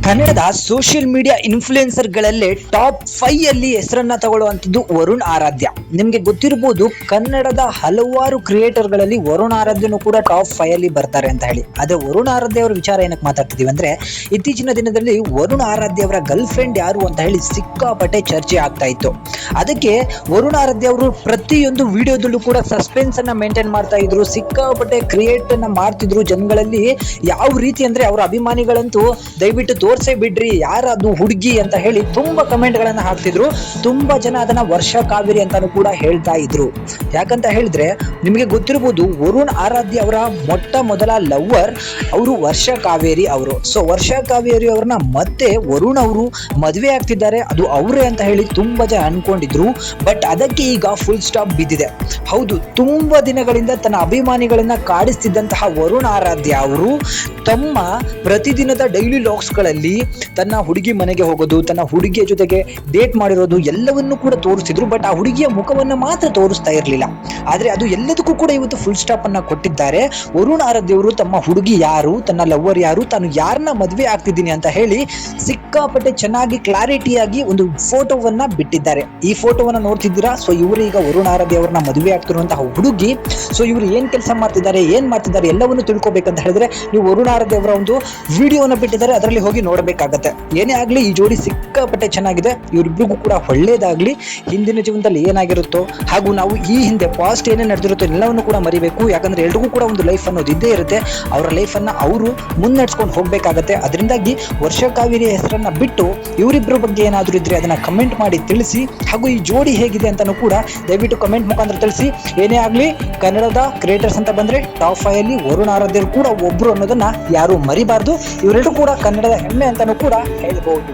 ಕನ್ನಡದ social media ಇನ್ಫ್ಲೂಯೆನ್ಸರ್ಗಳಲ್ಲೇ top 5 ಅಲ್ಲಿ ಹೆಸರನ್ನ ತಗೊಳ್ಳುವಂಥದ್ದು ವರುಣ್ ಆರಾಧ್ಯ. ನಿಮಗೆ ಗೊತ್ತಿರಬಹುದು, ಕನ್ನಡದ ಹಲವಾರು ಕ್ರಿಯೇಟರ್ಗಳಲ್ಲಿ ವರುಣ್ ಆರಾಧ್ಯನು ಕೂಡ ಟಾಪ್ 5 ಅಲ್ಲಿ ಬರ್ತಾರೆ ಅಂತ ಹೇಳಿ. ಆದ್ರೆ ವರುಣ್ ಆರಾಧ್ಯ ಅವರ ವಿಚಾರ ಏನಕ್ಕೆ ಮಾತಾಡ್ತಿದೀವಿ ಅಂದ್ರೆ, ಇತ್ತೀಚಿನ ದಿನದಲ್ಲಿ ವರುಣ್ ಆರಾಧ್ಯ ಅವರ ಗರ್ಲ್ ಫ್ರೆಂಡ್ ಯಾರು ಅಂತ ಹೇಳಿ ಸಿಕ್ಕಾಪಟ್ಟೆ ಚರ್ಚೆ ಆಗ್ತಾ ಇತ್ತು. ಅದಕ್ಕೆ ವರುಣ್ ಆರಾಧ್ಯ ಅವರು ಪ್ರತಿಯೊಂದು ವಿಡಿಯೋದಲ್ಲೂ ಕೂಡ ಸಸ್ಪೆನ್ಸ್ ಅನ್ನ ಮೇಂಟೈನ್ ಮಾಡ್ತಾ ಇದ್ರು, ಸಿಕ್ಕಾಪಟ್ಟೆ ಕ್ರಿಯೇಟ್ ಅನ್ನ ಮಾಡ್ತಿದ್ರು ಜನಗಳಲ್ಲಿ. ಯಾವ ರೀತಿ ಅಂದ್ರೆ, ಅವರ ಅಭಿಮಾನಿಗಳಂತೂ ದಯವಿಟ್ಟು ತೋರ್ಸೇ ಬಿಡ್ರಿ ಯಾರದು ಹುಡುಗಿ ಅಂತ ಹೇಳಿ ತುಂಬಾ ಕಮೆಂಟ್ ಗಳನ್ನ ಹಾಕ್ತಿದ್ರು. ತುಂಬಾ ಜನ ಅದನ್ನ ವರ್ಷ ಕಾವೇರಿ ಅಂತಾನು ಕೂಡ ಹೇಳ್ತಾ ಇದ್ರು. ಯಾಕಂತ ಹೇಳಿದ್ರೆ, ನಿಮಗೆ ಗೊತ್ತಿರಬಹುದು, ವರುಣ್ ಆರಾಧ್ಯ ಅವರ ಮೊಟ್ಟ ಮೊದಲ ಲವ್ವರ್ ಅವರು ವರ್ಷ ಕಾವೇರಿ ಅವರು. ಸೊ ವರ್ಷ ಕಾವೇರಿ ಅವ್ರನ್ನ ಮತ್ತೆ ವರುಣ್ ಅವರು ಮದುವೆ ಆಗ್ತಿದ್ದಾರೆ, ಅದು ಅವರೇ ಅಂತ ಹೇಳಿ ತುಂಬಾ ಜನ ಅನ್ಕೊಂಡಿದ್ರು. ಬಟ್ ಅದಕ್ಕೆ ಈಗ ಫುಲ್ ಸ್ಟಾಪ್ ಬಿದ್ದಿದೆ. ಹೌದು, ತುಂಬಾ ದಿನಗಳಿಂದ ತನ್ನ ಅಭಿಮಾನಿಗಳನ್ನ ಕಾಡಿಸ್ತಿದ್ದಂತಹ ವರುಣ್ ಆರಾಧ್ಯ ಅವರು ತಮ್ಮ ಪ್ರತಿದಿನದ ಡೈಲಿ ಲಾಗ್ಸ್ ಗಳಲ್ಲಿ ತನ್ನ ಹುಡುಗಿ ಮನೆಗೆ ಹೋಗೋದು, ತನ್ನ ಹುಡುಗಿಯ ಜೊತೆಗೆ ಡೇಟ್ ಮಾಡಿರೋದು ಎಲ್ಲವನ್ನೂ ಕೂಡ ತೋರಿಸ್ತಿದ್ರು. ಬಟ್ ಆ ಹುಡುಗಿಯ ಮುಖವನ್ನ ಮಾತ್ರ ತೋರಿಸ್ತಾ ಇರಲಿಲ್ಲ. ಆದ್ರೆ ಅದು ಎಲ್ಲದಕ್ಕೂ ಕೂಡ ಇವತ್ತು ಫುಲ್ ಸ್ಟಾಪ್ ಅನ್ನ ಕೊಟ್ಟಿದ್ದಾರೆ. ವರುಣ್ ಆರಾಧ್ಯ ಅವರು ತಮ್ಮ ಹುಡುಗಿ ಯಾರು, ತನ್ನ ಲವ್ವರ್ ಯಾರು, ತಾನು ಯಾರನ್ನ ಮದುವೆ ಆಗ್ತಿದ್ದೀನಿ ಅಂತ ಹೇಳಿ ಸಿಕ್ಕಾಪಟ್ಟೆ ಚೆನ್ನಾಗಿ ಕ್ಲಾರಿಟಿಯಾಗಿ ಒಂದು ಫೋಟೋವನ್ನ ಬಿಟ್ಟಿದ್ದಾರೆ. ಈ ಫೋಟೋವನ್ನ ನೋಡ್ತಿದ್ದೀರಾ? ಸೊ ಇವರು ಈಗ ವರುಣ್ ಆರಾಧ್ಯ ಅವರನ್ನ ಮದುವೆ ಆಗ್ತಿರುವಂತಹ ಹುಡುಗಿ. ಸೊ ಇವರು ಏನ್ ಕೆಲಸ ಮಾಡ್ತಿದ್ದಾರೆ, ಏನ್ ಮಾಡ್ತಿದ್ದಾರೆ ಎಲ್ಲವನ್ನು ತಿಳ್ಕೊಬೇಕಂತ ಹೇಳಿದ್ರೆ ನೀವು ವರುಣ್ ಆರಾಧ್ಯ ಅವರ ಒಂದು ವಿಡಿಯೋನ ಬಿಟ್ಟಿದ್ದಾರೆ, ಅದರಲ್ಲಿ ಹೋಗಿ ನೋಡಬೇಕಾಗತ್ತೆ. ಏನೇ ಆಗ್ಲಿ, ಈ ಜೋಡಿ ಸಿಕ್ಕಾಪಟ್ಟೆ ಚೆನ್ನಾಗಿದೆ. ಇವರಿಬ್ರಿಗೂ ಕೂಡ ಒಳ್ಳೇದಾಗ್ಲಿ. ಹಿಂದಿನ ಜೀವನದಲ್ಲಿ ಏನಾಗಿರುತ್ತೋ ಹಾಗೂ ನಾವು ಈ ಹಿಂದೆ ಪಾಸ್ಟ್ ಏನೇ ನಡೆದಿರುತ್ತೋ ಎಲ್ಲವನ್ನು ಕೂಡ ಮರಿಬೇಕು. ಯಾಕಂದ್ರೆ ಎಲ್ರಿಗೂ ಕೂಡ ಒಂದು ಲೈಫ್ ಅನ್ನೋದು ಇದ್ದೇ ಇರುತ್ತೆ. ಅವರ ಲೈಫ್ ಅನ್ನ ಅವರು ಮುನ್ನಡೆಸ್ಕೊಂಡು ಹೋಗ್ಬೇಕಾಗತ್ತೆ. ಅದರಿಂದಾಗಿ ವರ್ಷ ಕಾವೇರಿ ಹೆಸರನ್ನ ಬಿಟ್ಟು ಇವರಿಬ್ಬರ ಬಗ್ಗೆ ಏನಾದರೂ ಇದ್ರೆ ಅದನ್ನ ಕಮೆಂಟ್ ಮಾಡಿ ತಿಳಿಸಿ. ಹಾಗೂ ಈ ಜೋಡಿ ಹೇಗಿದೆ ಅಂತಾನು ಕೂಡ ದಯವಿಟ್ಟು ಕಮೆಂಟ್ ಮುಖಾಂತರ ತಿಳಿಸಿ. ಏನೇ ಆಗ್ಲಿ, ಕನ್ನಡದ ಕ್ರಿಯೇಟರ್ಸ್ ಅಂತ ಬಂದ್ರೆ ಟಾಪ್ 5 ಅಲ್ಲಿ ವರುಣ್ ಆರಾಧ್ಯ ಕೂಡ ಒಬ್ರು ಅನ್ನೋದನ್ನ ಯಾರು ಮರಿಬಾರ್ದು. ಇವರೆಲ್ಲರೂ ಕೂಡ ಕನ್ನಡದ ಹೆಮ್ಮೆ ಅಂತಾನೂ ಕೂಡ ಹೇಳ್ಬಹುದು.